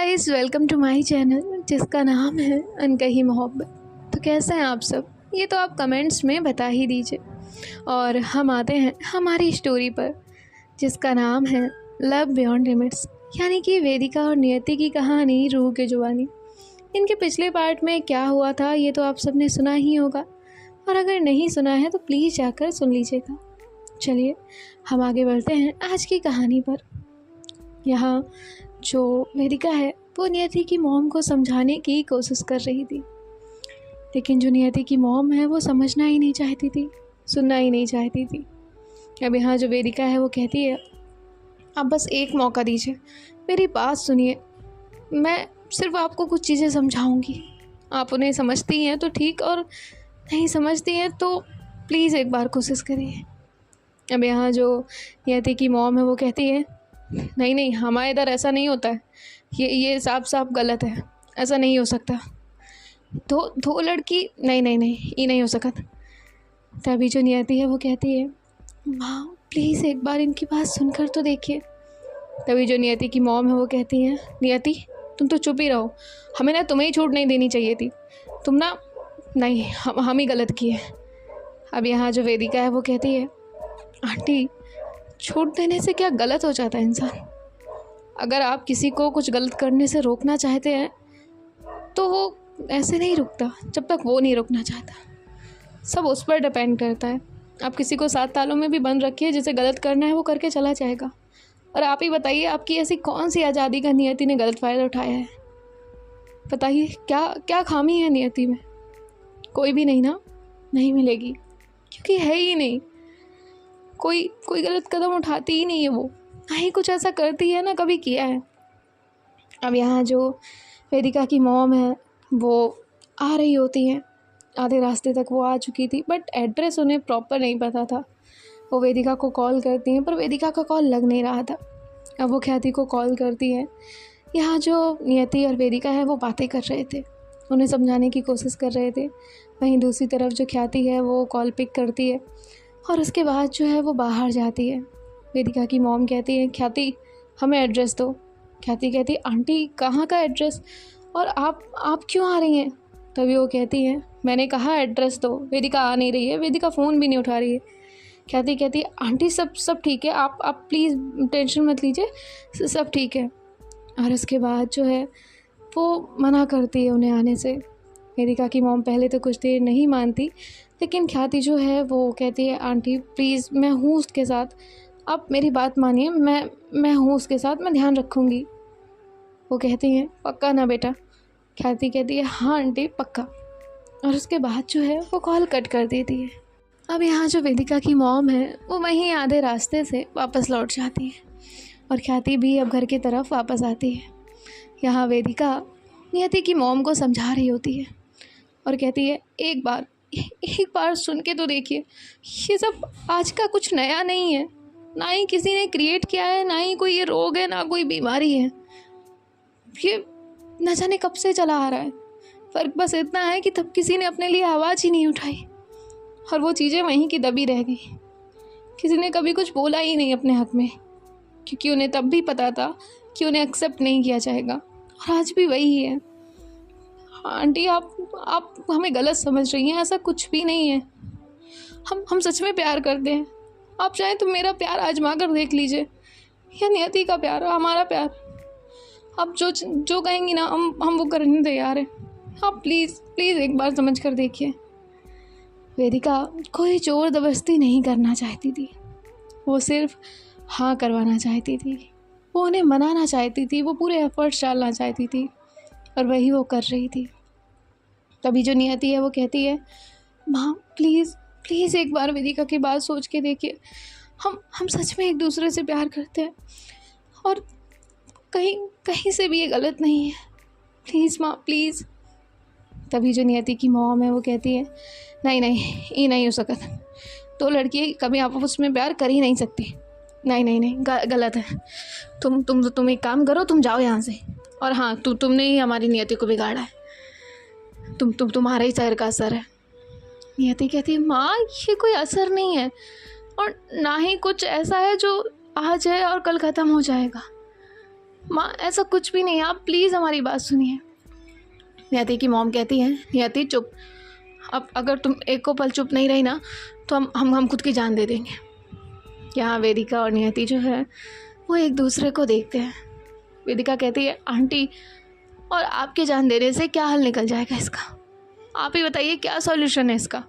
Guys, welcome to my channel जिसका नाम है अनकही मोहब्बत। तो कैसे हैं आप सब? ये तो आप कमेंट्स में बता ही दीजिए। और हम आते हैं हमारी स्टोरी पर जिसका नाम है लव बियॉन्ड लिमिट्स, यानी कि वेदिका और नियति की कहानी रूह के जुबानी। इनके पिछले पार्ट में क्या हुआ था ये तो आप सब ने सुना ही होगा, और अगर नहीं सुना है तो प्लीज़ जाकर सुन लीजिएगा। चलिए हम आगे बढ़ते हैं आज की कहानी पर। यहाँ जो वेदिका है वो नियति की मॉम को समझाने की कोशिश कर रही थी, लेकिन जो नियति की मॉम है वो समझना ही नहीं चाहती थी, सुनना ही नहीं चाहती थी। अब यहाँ जो वेदिका है वो कहती है, आप बस एक मौका दीजिए, मेरी बात सुनिए, मैं सिर्फ आपको कुछ चीज़ें समझाऊंगी। आप उन्हें समझती हैं तो ठीक, और नहीं समझती हैं तो प्लीज़ एक बार कोशिश करिए। अब यहाँ जो नियति की मॉम है वो कहती है, नहीं नहीं, हमारे इधर ऐसा नहीं होता है, ये साफ साफ गलत है, ऐसा नहीं हो सकता। दो लड़की, नहीं नहीं नहीं, ये नहीं हो सकता। तभी जो नियति है वो कहती है, माँ प्लीज़ एक बार इनकी बात सुनकर तो देखिए। तभी जो नियति की मॉम है वो कहती है, नियति तुम तो चुप ही रहो, हमें ना तुम्हें ही छूट नहीं देनी चाहिए थी, तुम ना, नहीं हम ही गलत किए। अब यहाँ जो वेदिका है वो कहती है, आंटी छूट देने से क्या गलत हो जाता है इंसान? अगर आप किसी को कुछ गलत करने से रोकना चाहते हैं तो वो ऐसे नहीं रुकता जब तक वो नहीं रुकना चाहता। सब उस पर डिपेंड करता है। आप किसी को 7 तालों में भी बंद रखिए, जिसे गलत करना है वो करके चला जाएगा। और आप ही बताइए, आपकी ऐसी कौन सी आज़ादी का नियति ने गलत फ़ायदा उठाया है? बताइए क्या क्या खामी है नियति में? कोई भी नहीं ना, नहीं मिलेगी, क्योंकि है ही नहीं। कोई गलत कदम उठाती ही नहीं है वो, ना ही कुछ ऐसा करती है, ना कभी किया है। अब यहाँ जो वेदिका की मॉम है वो आ रही होती हैं, आधे रास्ते तक वो आ चुकी थी, बट एड्रेस उन्हें प्रॉपर नहीं पता था। वो वेदिका को कॉल करती हैं पर वेदिका का कॉल लग नहीं रहा था। अब वो ख्याति को कॉल करती है। यहाँ जो नियति और वेदिका है वो बातें कर रहे थे, उन्हें समझाने की कोशिश कर रहे थे। वहीं दूसरी तरफ जो ख्याति है वो कॉल पिक करती है और उसके बाद जो है वो बाहर जाती है। वेदिका की मॉम कहती है, ख्याति हमें एड्रेस दो। ख्याति कहती है, आंटी कहाँ का एड्रेस, और आप क्यों आ रही हैं? तभी वो कहती है, मैंने कहा एड्रेस दो। वेदिका आ नहीं रही है, वेदिका फ़ोन भी नहीं उठा रही है। ख्याति कहती है, आंटी सब ठीक है, आप प्लीज़ टेंशन मत लीजिए, सब ठीक है। और उसके बाद जो है वो मना करती है उन्हें आने से। वेदिका की मॉम पहले तो कुछ देर नहीं मानती, लेकिन ख्याति जो है वो कहती है, आंटी प्लीज़ मैं हूँ उसके साथ, आप मेरी बात मानिए, मैं हूँ उसके साथ, मैं ध्यान रखूँगी। वो कहती हैं, पक्का ना बेटा? ख्याति कहती है, हाँ आंटी पक्का। और उसके बाद जो है वो कॉल कट कर देती है। अब यहाँ जो वेदिका की मॉम है वो वहीं आधे रास्ते से वापस लौट जाती है और ख्याति भी अब घर की तरफ वापस आती है। यहाँ वेदिका नियति की मॉम को समझा रही होती है और कहती है, एक बार सुन के तो देखिए, ये सब आज का कुछ नया नहीं है, ना ही किसी ने क्रिएट किया है, ना ही कोई ये रोग है, ना कोई बीमारी है। ये न जाने कब से चला आ रहा है। फ़र्क बस इतना है कि तब किसी ने अपने लिए आवाज़ ही नहीं उठाई और वो चीज़ें वहीं की दबी रह गई। किसी ने कभी कुछ बोला ही नहीं अपने हक़ में, क्योंकि उन्हें तब भी पता था कि उन्हें एक्सेप्ट नहीं किया जाएगा, और आज भी वही है। आंटी आप हमें गलत समझ रही हैं, ऐसा कुछ भी नहीं है। हम सच में प्यार करते हैं। आप चाहें तो मेरा प्यार आजमा कर देख लीजिए, या नियति का प्यार, हमारा प्यार। आप जो कहेंगी ना, हम वो करने तैयार हैं। आप प्लीज़ एक बार समझ कर देखिए। वेदिका कोई ज़ोर ज़बरदस्ती नहीं करना चाहती थी, वो सिर्फ हाँ करवाना चाहती थी, वो उन्हें मनाना चाहती थी, वो पूरे एफर्ट्स डालना चाहती थी, और वही वो कर रही थी। तभी जो नियति है वो कहती है, माँ प्लीज़ एक बार वेदिका की बात सोच के देखिए, हम सच में एक दूसरे से प्यार करते हैं, और कहीं से भी ये गलत नहीं है, प्लीज़ माँ प्लीज़। तभी जो नियति की मॉम है वो कहती है, नहीं ये नहीं हो सकता, तो लड़की कभी आपस में प्यार कर ही नहीं सकती, नहीं गलत है। तुम एक काम करो, तुम जाओ यहाँ से, और हाँ तुमने ही हमारी नियति को बिगाड़ा है, तुम्हारा ही शहर का असर है। नियति कहती है, माँ ये कोई असर नहीं है, और ना ही कुछ ऐसा है जो आज है और कल ख़त्म हो जाएगा। माँ ऐसा कुछ भी नहीं है, आप प्लीज़ हमारी बात सुनिए। नियति की मॉम कहती है, नियति चुप, अब अगर तुम एक को पल चुप नहीं रही ना तो हम खुद की जान दे देंगे। यहाँ वेदिका और नियति जो है वो एक दूसरे को देखते हैं। वेदिका कहती है, आंटी और आपके जान देने से क्या हल निकल जाएगा इसका? आप ही बताइए क्या सॉल्यूशन है इसका?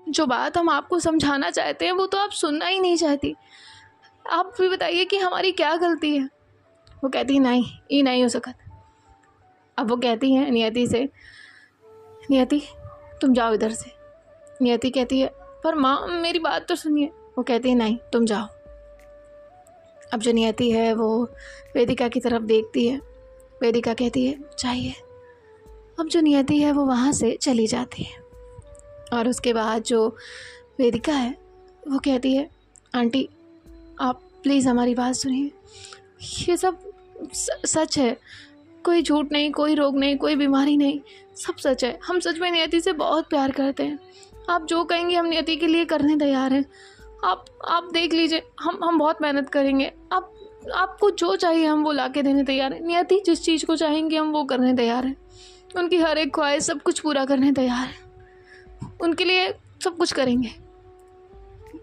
जो बात हम आपको समझाना चाहते हैं वो तो आप सुनना ही नहीं चाहती। आप भी बताइए कि हमारी क्या गलती है? वो कहती है, नहीं ये नहीं हो सकता। अब वो कहती हैं नियति से, नियति तुम जाओ इधर से। नियति कहती है, पर माँ मेरी बात तो सुनिए। वो कहती है, नहीं तुम जाओ। अब जो नियति है वो वेदिका की तरफ देखती है। वेदिका कहती है, चाहिए। अब जो नियति है वो वहाँ से चली जाती है। और उसके बाद जो वेदिका है वो कहती है, आंटी आप प्लीज़ हमारी बात सुनिए, ये सब सच है, कोई झूठ नहीं, कोई रोग नहीं, कोई बीमारी नहीं, सब सच है। हम सच में नियति से बहुत प्यार करते हैं। आप जो कहेंगे हम नियति के लिए करने तैयार हैं। आप देख लीजिए, हम बहुत मेहनत करेंगे। आपको जो चाहिए हम वो ला के देने तैयार हैं। नियति जिस चीज़ को चाहेंगे हम वो करने तैयार हैं। उनकी हर एक ख्वाहिश सब कुछ पूरा करने तैयार हैं। उनके लिए सब कुछ करेंगे।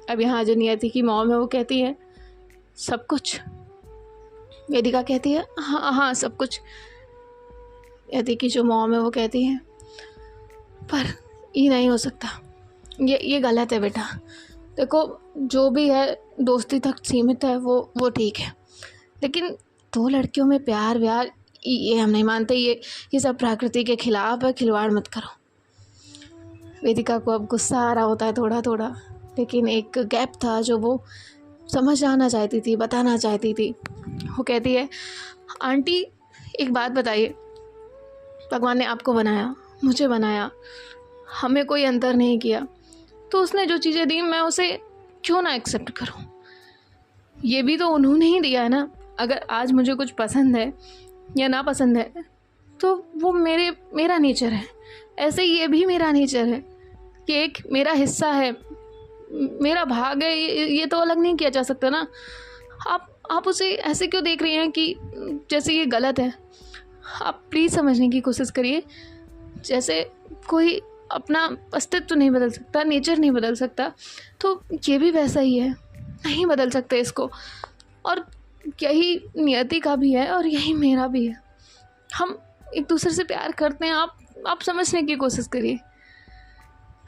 अब यहाँ जो नियति की मॉम है वो कहती है, सब कुछ? वेदिका कहती है, हाँ सब कुछ। नियति की जो मॉम है वो कहती है, पर ये नहीं हो सकता, ये गलत है बेटा। देखो जो भी है दोस्ती तक सीमित है, वो ठीक है, लेकिन दो लड़कियों में प्यार व्यार ये हम नहीं मानते। ये सब प्रकृति के खिलाफ है, खिलवाड़ मत करो। वेदिका को अब गुस्सा आ रहा होता है थोड़ा थोड़ा, लेकिन एक गैप था जो वो समझ आना चाहती थी, बताना चाहती थी। वो कहती है, आंटी एक बात बताइए, भगवान ने आपको बनाया, मुझे बनाया, हमें कोई अंतर नहीं किया, तो उसने जो चीज़ें दी मैं उसे क्यों ना एक्सेप्ट करूं? ये भी तो उन्होंने ही दिया है ना। अगर आज मुझे कुछ पसंद है या ना पसंद है तो वो मेरा नेचर है। ऐसे ही ये भी मेरा नेचर है कि एक मेरा हिस्सा है, मेरा भाग है, ये तो अलग नहीं किया जा सकता ना। आप उसे ऐसे क्यों देख रही हैं कि जैसे ये गलत है? आप प्लीज़ समझने की कोशिश करिए। जैसे कोई अपना अस्तित्व नहीं बदल सकता, नेचर नहीं बदल सकता, तो ये भी वैसा ही है, नहीं बदल सकते इसको। और यही नियति का भी है और यही मेरा भी है। हम एक दूसरे से प्यार करते हैं। आप समझने की कोशिश करिए।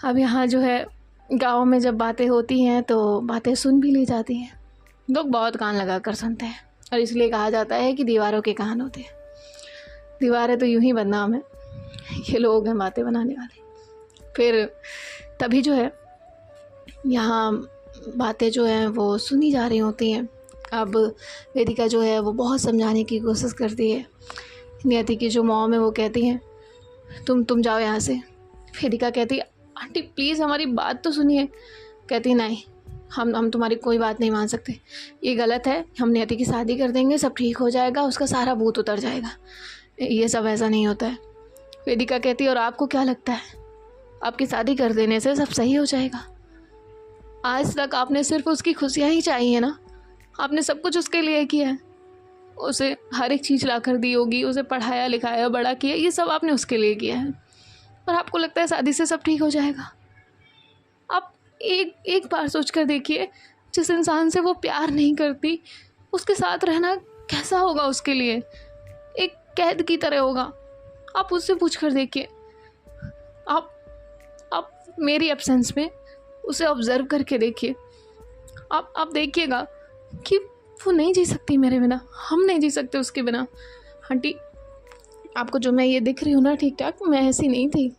अब यहाँ जो है गाँव में जब बातें होती हैं तो बातें सुन भी ली जाती हैं। लोग बहुत कान लगा कर सुनते हैं और इसलिए कहा जाता है कि दीवारों के कान होते हैं। दीवारें तो यूं ही बदनाम है, ये लोग हैं बातें बनाने वाले। फिर तभी जो है यहाँ बातें जो हैं वो सुनी जा रही होती हैं। अब वेदिका जो है वो बहुत समझाने की कोशिश करती है। नियति की जो मॉम है वो कहती हैं, तुम जाओ यहाँ से। वेदिका कहती है, आंटी प्लीज़ हमारी बात तो सुनिए। कहती नहीं, हम तुम्हारी कोई बात नहीं मान सकते, ये गलत है। हम नियति की शादी कर देंगे, सब ठीक हो जाएगा, उसका सारा भूत उतर जाएगा। ये सब ऐसा नहीं होता है। वेदिका कहती है, और आपको क्या लगता है आपकी शादी कर देने से सब सही हो जाएगा? आज तक आपने सिर्फ उसकी खुशियाँ ही चाहिए ना, आपने सब कुछ उसके लिए किया है। उसे हर एक चीज़ ला कर दी होगी, उसे पढ़ाया लिखाया बड़ा किया, ये सब आपने उसके लिए किया है। और आपको लगता है शादी से सब ठीक हो जाएगा? आप एक बार सोच कर देखिए, जिस इंसान से वो प्यार नहीं करती उसके साथ रहना कैसा होगा उसके लिए, एक कैद की तरह होगा। आप उससे पूछ कर देखिए। आप मेरी एब्सेंस में उसे ऑब्जर्व करके देखिए। आप देखिएगा कि वो नहीं जी सकती मेरे बिना, हम नहीं जी सकते उसके बिना। आंटी आपको जो मैं ये दिख रही हूँ ना ठीक ठाक, मैं ऐसी नहीं थी।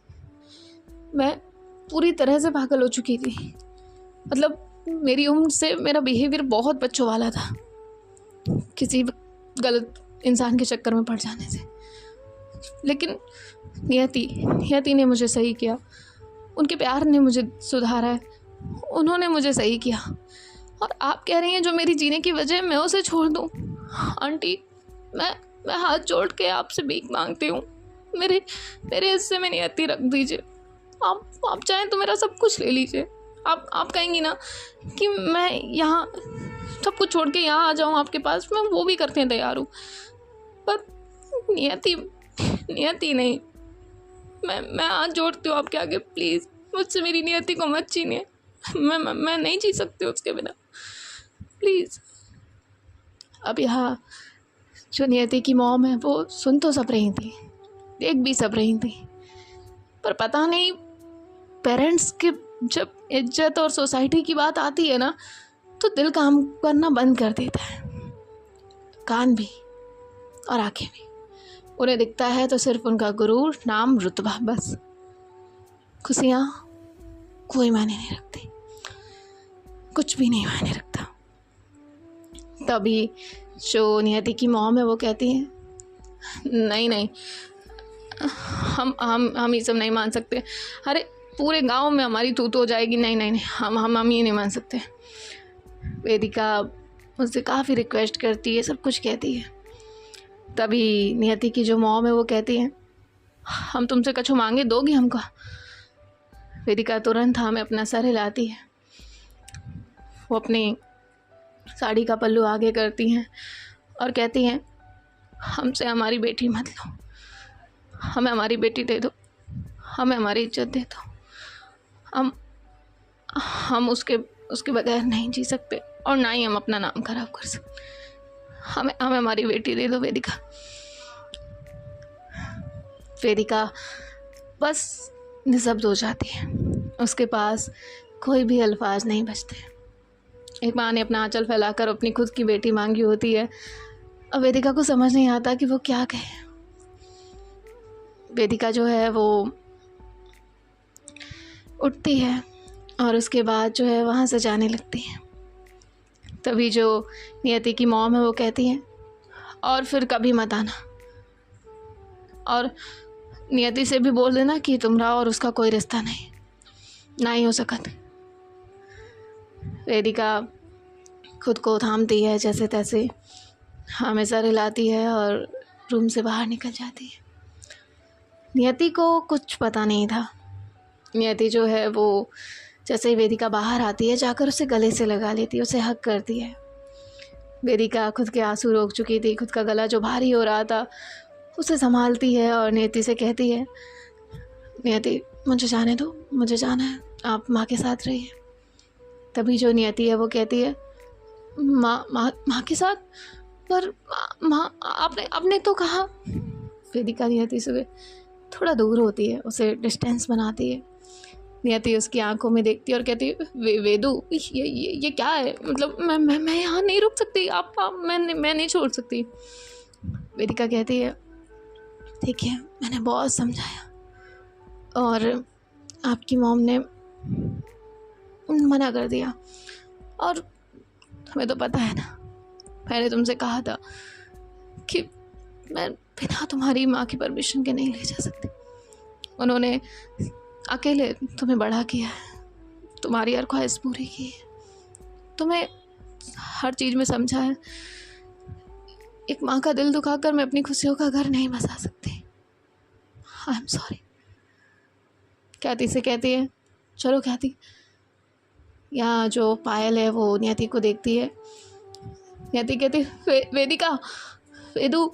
मैं पूरी तरह से पागल हो चुकी थी। मतलब मेरी उम्र से मेरा बिहेवियर बहुत बच्चों वाला था, किसी गलत इंसान के चक्कर में पड़ जाने से। लेकिन नियति ने मुझे सही किया, उनके प्यार ने मुझे सुधारा है, उन्होंने मुझे सही किया। और आप कह रही हैं जो मेरी जीने की वजह है मैं उसे छोड़ दूँ? आंटी मैं हाथ जोड़ के आपसे भीख मांगती हूँ, मेरे हिस्से में नियति रख दीजिए। आप चाहें तो मेरा सब कुछ ले लीजिए। आप कहेंगी ना कि मैं यहाँ सब कुछ छोड़ के यहाँ आ जाऊँ आपके पास, मैं वो भी करते हैं तैयार हूँ। पर नियति नियति नहीं, मैं हाथ जोड़ती हूँ आपके आगे, प्लीज़ मुझसे मेरी नियति को मत छीनिए। मैं नहीं जी सकती उसके बिना, प्लीज़। अब यहाँ जो नियति की मॉम है वो सुन तो सब रही थी, देख भी सब रही थी, पर पता नहीं पेरेंट्स के जब इज्जत और सोसाइटी की बात आती है ना तो दिल काम करना बंद कर देता है, कान भी और आंखें भी। उन्हें दिखता है तो सिर्फ उनका गुरूर, नाम, रुतबा, बस। खुशियाँ कोई मायने नहीं रखती, कुछ भी नहीं मायने रखता। तभी जो नियति की मॉम है वो कहती है, नहीं नहीं, हम ये सब नहीं मान सकते। अरे पूरे गांव में हमारी तू तो हो जाएगी। नहीं नहीं नहीं, हम ये नहीं मान सकते। वेदिका मुझसे काफ़ी रिक्वेस्ट करती है, सब कुछ कहती है। तभी नियति की जो मॉम है वो कहती है, हम तुमसे कछु मांगे दोगी हमको? वेदिका तुरंत हमें अपना सर हिलाती है। वो अपनी साड़ी का पल्लू आगे करती हैं और कहती हैं, हमसे हमारी बेटी मत लो, हमें हमारी बेटी दे दो, हमें हमारी इज्जत दे दो। हम उसके बगैर नहीं जी सकते और ना ही हम अपना नाम खराब कर सकते। हमें हमारी बेटी दे दो वेदिका। वेदिका बस निशब्द हो जाती है, उसके पास कोई भी अल्फाज नहीं बचते। एक माँ ने अपना आंचल फैलाकर अपनी खुद की बेटी मांगी होती है। अब वेदिका को समझ नहीं आता कि वो क्या कहे। वेदिका जो है वो उठती है और उसके बाद जो है वहाँ से जाने लगती है। तभी जो नियति की मॉम है वो कहती है, और फिर कभी मत आना, और नियति से भी बोल देना कि तुम्हारा और उसका कोई रिश्ता नहीं, ना ही हो सकत। वेदिका खुद को थामती है जैसे तैसे, हमें सर हिलाती है और रूम से बाहर निकल जाती है। नियति को कुछ पता नहीं था। नियति जो है वो जैसे ही वेदिका बाहर आती है जाकर उसे गले से लगा लेती है, उसे हक करती है। वेदिका खुद के आंसू रोक चुकी थी, खुद का गला जो भारी हो रहा था उसे संभालती है और नियति से कहती है, नियति मुझे जाने दो, मुझे जाना है, आप माँ के साथ रहिए। तभी जो नियति है वो कहती है, माँ के साथ? पर माँ आपने तो कहा। वेदिका नियति से थोड़ा दूर होती है, उसे डिस्टेंस बनाती है। नियति उसकी आंखों में देखती है और कहती है, वेदू ये क्या है? मतलब मैं यहाँ नहीं रुक सकती, आप मैं नहीं छोड़ सकती। वेदिका कहती है, ठीक है, मैंने बहुत समझाया और आपकी मॉम ने मना कर दिया, और तुम्हें तो पता है ना, मैंने तुमसे कहा था कि मैं बिना तुम्हारी माँ की परमिशन के नहीं ले जा सकती। उन्होंने अकेले तुम्हें बड़ा किया है, तुम्हारी हर ख्वाहिश पूरी की है, तुम्हें हर चीज़ में समझा है। एक माँ का दिल दुखाकर मैं अपनी खुशियों का घर नहीं बसा सकती। I am sorry. ख्याति से कहती है, चलो ख्याति। यहाँ जो पायल है वो नियति को देखती है। नियति कहती, वेदिका, वेदू।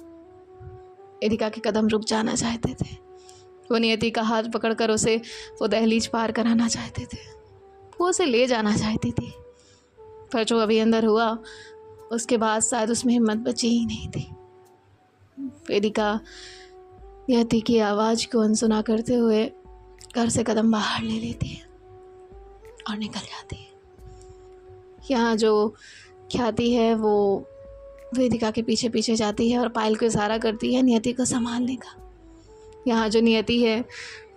वेदिका के कदम रुक जाना चाहते थे। वो नियति का हाथ पकड़कर उसे वो दहलीज पार कराना चाहते थे, वो उसे ले जाना चाहती थी, पर जो अभी अंदर हुआ उसके बाद शायद उसमें हिम्मत बची ही नहीं थी। वेदिका नियति की आवाज़ को अनसुना करते हुए घर से कदम बाहर ले लेती है और निकल जाती है। यहाँ जो ख्याति है वो वेदिका के पीछे पीछे जाती है और पायल को इशारा करती है नियति को संभालने का। यहाँ जो नियति है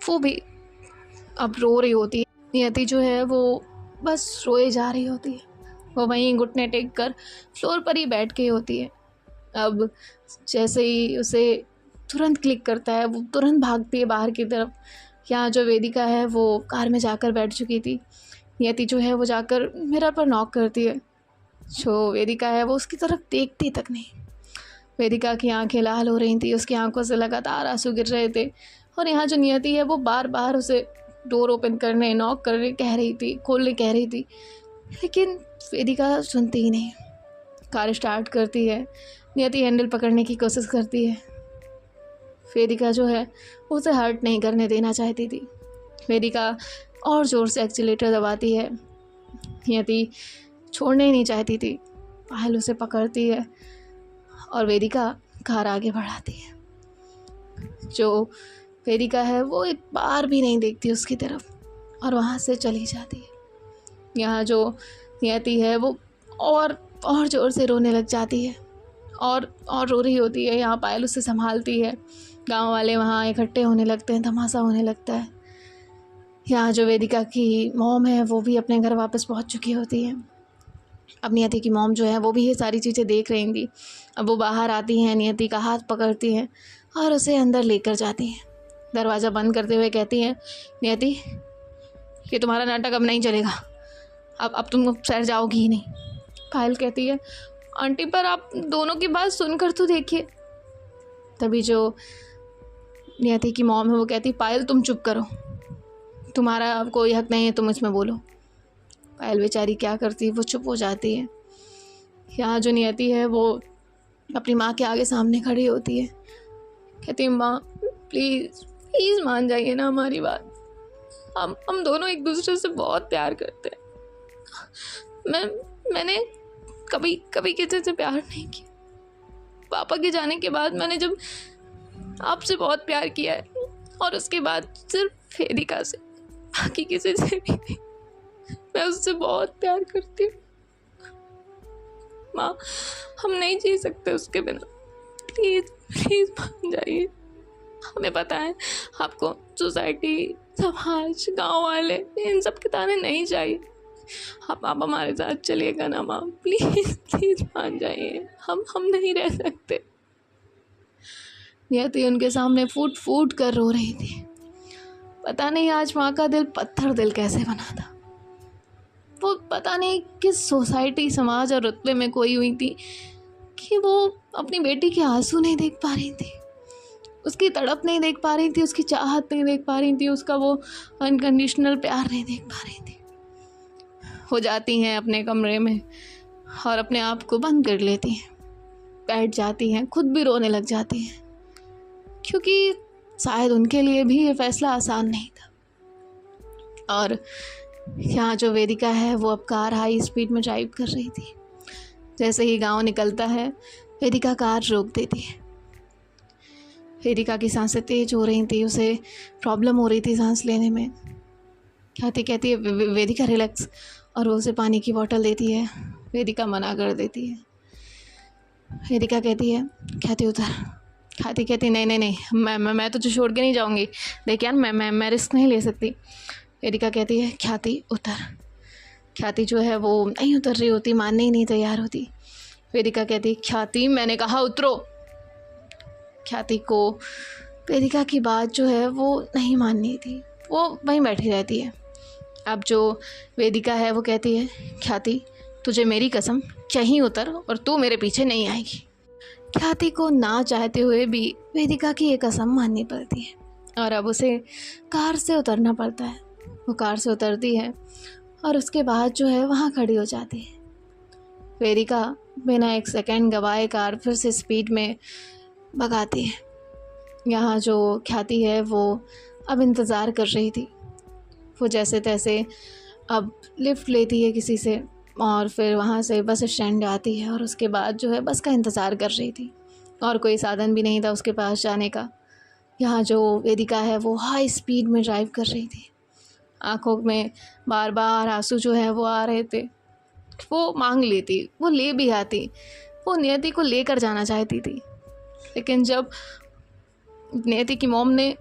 वो भी अब रो रही होती है। नियति जो है वो बस रोए जा रही होती है, वो वहीं घुटने टेक कर फ्लोर पर ही बैठ के होती है। अब जैसे ही उसे तुरंत क्लिक करता है, वो तुरंत भागती है बाहर की तरफ। यहाँ जो वेदिका है वो कार में जाकर बैठ चुकी थी। नियति जो है वो जाकर मिरर पर नॉक करती है। जो वेदिका है वो उसकी तरफ देखती तक नहीं। वेदिका की आंखें लाल हो रही थी, उसकी आंखों से लगातार आंसू गिर रहे थे, और यहाँ जो नियति है वो बार बार उसे डोर ओपन करने, नॉक करने कह रही थी, खोलने कह रही थी, लेकिन वेदिका सुनती ही नहीं। कार स्टार्ट करती है नियति हैंडल पकड़ने की कोशिश करती है। वेदिका जो है उसे हर्ट नहीं करने देना चाहती थी। वेदिका और ज़ोर से एक्सीलेटर दबाती है। नियति छोड़ने ही नहीं चाहती थी। पायल उसे पकड़ती है और वेदिका कार आगे बढ़ाती है। जो वेदिका है वो एक बार भी नहीं देखती उसकी तरफ और वहाँ से चली जाती है। यहाँ जो नियति है वो और ज़ोर से रोने लग जाती है और रो रही होती है। यहाँ पायल उसे संभालती है। गांव वाले वहाँ इकट्ठे होने लगते हैं, तमाशा होने लगता है। यहाँ जो वेदिका की मॉम है वो भी अपने घर वापस पहुँच चुकी होती है। अब नियति की मॉम जो है वो भी ये सारी चीज़ें देख रही थी। अब वो बाहर आती हैं, नियति का हाथ पकड़ती हैं और उसे अंदर लेकर जाती हैं। दरवाज़ा बंद करते हुए कहती हैं, नियति ये तुम्हारा नाटक अब नहीं चलेगा, अब तुम शहर जाओगी ही नहीं। पायल कहती है, आंटी पर आप दोनों की बात सुनकर तो देखिए। तभी जो नियति की मॉम है वो कहती, पायल तुम चुप करो, तुम्हारा कोई हक नहीं है, तुम इसमें बोलो। पायल बेचारी क्या करती है, वो चुप हो जाती है। यहाँ जो नियति है वो अपनी माँ के आगे सामने खड़ी होती है। कहती है, माँ प्लीज़ मान जाइए ना हमारी बात। हम दोनों एक दूसरे से बहुत प्यार करते हैं। मैंने कभी किसी से प्यार नहीं किया। पापा के जाने के बाद मैंने जब आपसे बहुत प्यार किया है और उसके बाद सिर्फ वेदिका से, बाकी किसी से भी नहीं। मैं उससे बहुत प्यार करती हूँ माँ, हम नहीं जी सकते उसके बिना। प्लीज़ मान जाइए। हमें पता है आपको सोसाइटी, समाज, गांव वाले इन सब के ताने नहीं चाहिए। आप हमारे साथ चलिएगा ना माँ, प्लीज़ मान जाइए। हम नहीं रह सकते। नियति उनके सामने फूट कर रो रही थी। पता नहीं आज माँ का दिल पत्थर दिल कैसे बना था। वो पता नहीं किस सोसाइटी, समाज और रुतबे में कोई हुई थी कि वो अपनी बेटी के आंसू नहीं देख पा रही थी, उसकी तड़प नहीं देख पा रही थी, उसकी चाहत नहीं देख पा रही थी, उसका वो अनकंडीशनल प्यार नहीं देख पा रही थी। हो जाती हैं अपने कमरे में और अपने आप को बंद कर लेती हैं, बैठ जाती हैं, खुद भी रोने लग जाती हैं, क्योंकि शायद उनके लिए भी ये फैसला आसान नहीं था। और यहाँ जो वेदिका है वो अब कार हाई स्पीड में ड्राइव कर रही थी। जैसे ही गांव निकलता है वेदिका कार रोक देती है। वेदिका की सांसें तेज हो रही थी, उसे प्रॉब्लम हो रही थी सांस लेने में। कहती है, वेदिका रिलैक्स, और वो उसे पानी की बोतल देती है। वेदिका मना कर देती है। वेदिका कहती है, ख्याति उतर। ख्याति कहती नहीं, मैं तुझे छोड़ के नहीं जाऊँगी। देख यार, मैं रिस्क नहीं ले सकती। वेदिका कहती है, ख्याति उतर। ख्याति जो है वो नहीं उतर रही होती, मानने ही नहीं तैयार होती। वेदिका कहती है, ख्याति मैंने कहा उतरो। ख्याति को वेदिका की बात जो है वो नहीं माननी थी, वो वहीं बैठी रहती है। अब जो वेदिका है वो कहती है, ख्याति तुझे मेरी कसम, यहीं उतर और तू मेरे पीछे नहीं आएगी। ख्याति को ना चाहते हुए भी वेदिका की ये कसम माननी पड़ती है और अब उसे कार से उतरना पड़ता है। वो कार से उतरती है और उसके बाद जो है वहाँ खड़ी हो जाती है। वेदिका बिना एक सेकंड गवाए कार फिर से स्पीड में भगाती है। यहाँ जो ख्याति है वो अब इंतज़ार कर रही थी। वो जैसे तैसे अब लिफ्ट लेती है किसी से और फिर वहाँ से बस स्टैंड आती है और उसके बाद जो है बस का इंतज़ार कर रही थी और कोई साधन भी नहीं था उसके पास जाने का। यहाँ जो वेदिका है वो हाई स्पीड में ड्राइव कर रही थी। आँखों में बार बार आंसू जो है वो आ रहे थे। वो मांग लेती, वो ले भी आती, वो नियति को लेकर जाना चाहती थी, लेकिन जब नियति की मॉम ने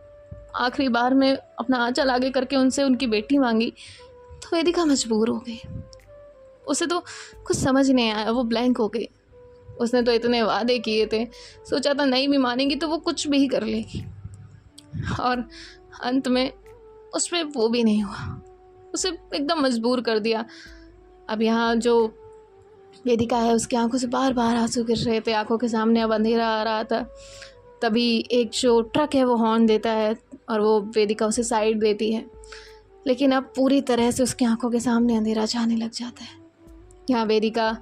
आखिरी बार में अपना आंचल आगे करके उनसे उनकी बेटी मांगी तो वेदिका मजबूर हो गई। उसे तो कुछ समझ नहीं आया, वो ब्लैंक हो गई। उसने तो इतने वादे किए थे, सोचा था नहीं भी मानेगी तो वो कुछ भी कर लेगी, और अंत में उस पर वो भी नहीं हुआ, उसे एकदम मजबूर कर दिया। अब यहाँ जो वेदिका है उसकी आंखों से बार बार आंसू गिर रहे थे, आंखों के सामने अब अंधेरा आ रहा था। तभी एक जो ट्रक है वो हॉर्न देता है और वो वेदिका उसे साइड देती है, लेकिन अब पूरी तरह से उसकी आंखों के सामने अंधेरा छाने लग जाता है। यहाँ वेदिका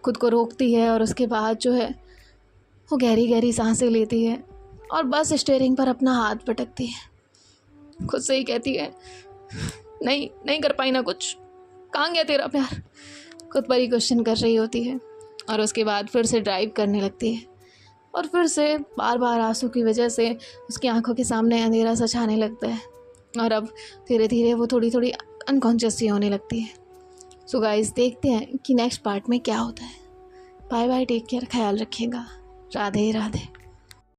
खुद को रोकती है और उसके बाद जो है वो गहरी गहरी सांसें लेती है और बस स्टीयरिंग पर अपना हाथ पटकती है। खुद से ही कहती है, नहीं नहीं कर पाई ना कुछ, कहाँ गया तेरा प्यार। खुद पर ही क्वेश्चन कर रही होती है और उसके बाद फिर से ड्राइव करने लगती है और फिर से बार बार आंसू की वजह से उसकी आंखों के सामने अंधेरा सा छाने लगता है और अब धीरे धीरे वो थोड़ी थोड़ी अनकॉन्शियस सी होने लगती है। सो गाइस, देखते हैं कि नेक्स्ट पार्ट में क्या होता है। बाय बाय, टेक केयर, ख्याल रखिएगा। राधे राधे।